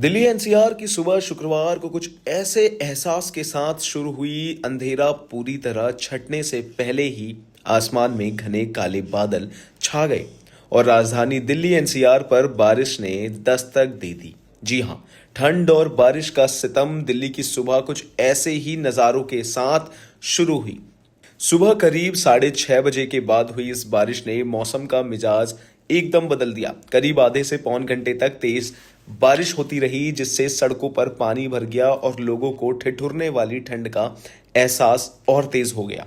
Delhi NCR की सुबह शुक्रवार को कुछ ऐसे एहसास के साथ शुरू हुई। अंधेरा पूरी तरह छटने से पहले ही आसमान में घने काले बादल छा गए और राजधानी दिल्ली एनसीआर पर बारिश ने दस्तक दे दी। जी हां, ठंड और बारिश का सितम दिल्ली की सुबह कुछ ऐसे ही नज़ारों के साथ शुरू हुई। सुबह करीब 6:30 बजे के बाद हुई इस बारिश ने मौसम का मिजाज एकदम बदल दिया। करीब आधे से पौन घंटे तक तेज बारिश होती रही, जिससे सड़कों पर पानी भर गया और लोगों को ठिठुरने वाली ठंड का एहसास और तेज हो गया।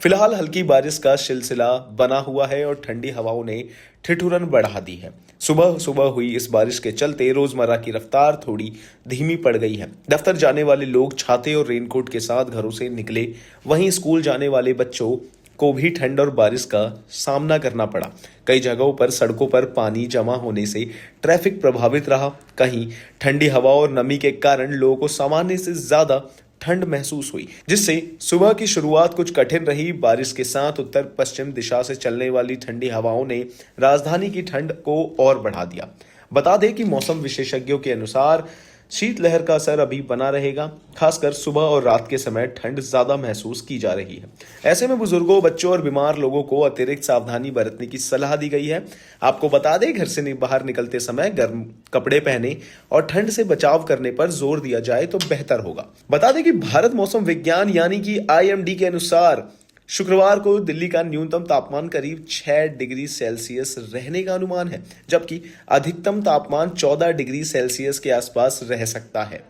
फिलहाल हल्की बारिश का सिलसिला बना हुआ है और ठंडी हवाओं ने ठिठुरन बढ़ा दी है। सुबह सुबह हुई इस बारिश के चलते रोजमर्रा की रफ्तार थोड़ी धीमी पड़ गई है। दफ्तर जाने वाले लोग छाते और रेनकोट के साथ घरों से निकले, वहीं स्कूल जाने वाले बच्चों को भी ठंड और बारिश का सामना करना पड़ा। कई जगहों पर सड़कों पर पानी जमा होने से ट्रैफिक प्रभावित रहा। कहीं ठंडी हवा और नमी के कारण लोगों को सामान्य से ज्यादा ठंड महसूस हुई, जिससे सुबह की शुरुआत कुछ कठिन रही। बारिश के साथ उत्तर पश्चिम दिशा से चलने वाली ठंडी हवाओं ने राजधानी की ठंड को और बढ़ा दिया। बता दें कि मौसम विशेषज्ञों के अनुसार शीतलहर का असर अभी बना रहेगा। खासकर सुबह और रात के समय ठंड ज्यादा महसूस की जा रही है। ऐसे में बुजुर्गों, बच्चों और बीमार लोगों को अतिरिक्त सावधानी बरतने की सलाह दी गई है। आपको बता दें, घर से बाहर निकलते समय गर्म कपड़े पहने और ठंड से बचाव करने पर जोर दिया जाए तो बेहतर होगा। बता दें कि भारत मौसम विज्ञान यानी कि आईएमडी के अनुसार शुक्रवार को दिल्ली का न्यूनतम तापमान करीब 6 डिग्री सेल्सियस रहने का अनुमान है, जबकि अधिकतम तापमान 14 डिग्री सेल्सियस के आसपास रह सकता है।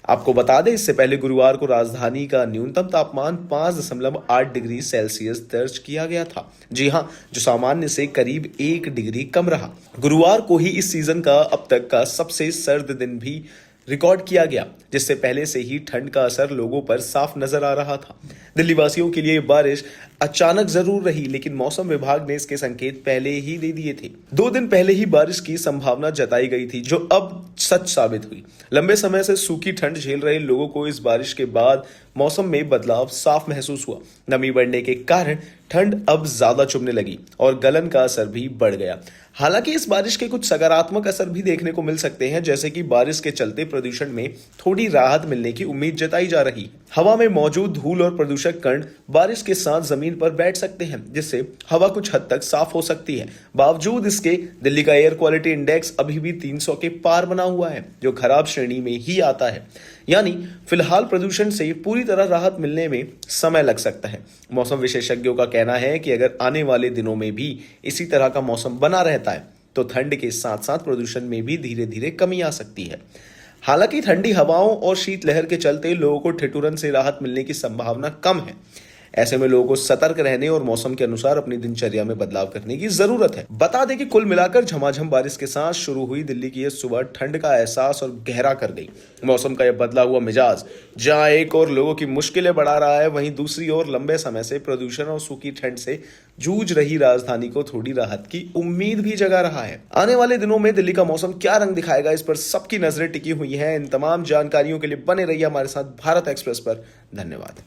आपको बता दें, इससे पहले गुरुवार को राजधानी का न्यूनतम तापमान 5.8 डिग्री सेल्सियस दर्ज किया गया था। जी हां, जो सामान्य से करीब 1 डिग्री कम रहा। गुरुवार को ही इस सीजन का अब तक का सबसे सर्द दिन भी रिकॉर्ड किया गया, जिससे पहले से ही ठंड का असर लोगों पर साफ नजर आ रहा था। दिल्ली वासियों के लिए बारिश अचानक जरूर रही, लेकिन मौसम विभाग ने इसके संकेत पहले ही दे दिए थे। 2 दिन पहले ही बारिश की संभावना जताई गई थी, जो अब सच साबित हुई। लंबे समय से सूखी ठंड झेल रहे लोगों को इस बारिश के बाद मौसम में बदलाव साफ महसूस हुआ। नमी बढ़ने के कारण ठंड अब ज्यादा चुभने लगी और गलन का असर भी बढ़ गया। हालांकि इस बारिश के कुछ सकारात्मक असर भी देखने को मिल सकते हैं, जैसे कि बारिश के चलते प्रदूषण में थोड़ी राहत मिलने की उम्मीद जताई जा रही है। हवा में मौजूद धूल और प्रदूषक कण बारिश के साथ जमीन पर बैठ सकते हैं, जिससे हवा कुछ हद तक साफ हो सकती है। बावजूद इसके दिल्ली का एयर क्वालिटी इंडेक्स अभी भी 300 के पार बना हुआ है, जो खराब श्रेणी में ही आता है। यानी फिलहाल प्रदूषण से पूरी तरह राहत मिलने में समय लग सकता है। मौसम विशेषज्ञों का कहना है कि अगर आने वाले दिनों में भी इसी तरह का मौसम बना रहता है तो ठंड के साथ साथ प्रदूषण में भी धीरे धीरे कमी आ सकती है। हालांकि ठंडी हवाओं और शीतलहर के चलते लोगों को ठिठुरन से राहत मिलने की संभावना कम है। ऐसे में लोगों को सतर्क रहने और मौसम के अनुसार अपनी दिनचर्या में बदलाव करने की जरूरत है। बता दें कि कुल मिलाकर झमाझम बारिश के साथ शुरू हुई दिल्ली की यह सुबह ठंड का एहसास और गहरा कर गई। मौसम का यह बदला हुआ मिजाज जहां एक और लोगों की मुश्किलें बढ़ा रहा है, वहीं दूसरी ओर लंबे समय से प्रदूषण और सूखी ठंड से जूझ रही राजधानी को थोड़ी राहत की उम्मीद भी जगा रहा है। आने वाले दिनों में दिल्ली का मौसम क्या रंग दिखाएगा, इस पर सबकी नजरें टिकी हुई है। इन तमाम जानकारियों के लिए बने रहिए हमारे साथ भारत एक्सप्रेस पर। धन्यवाद।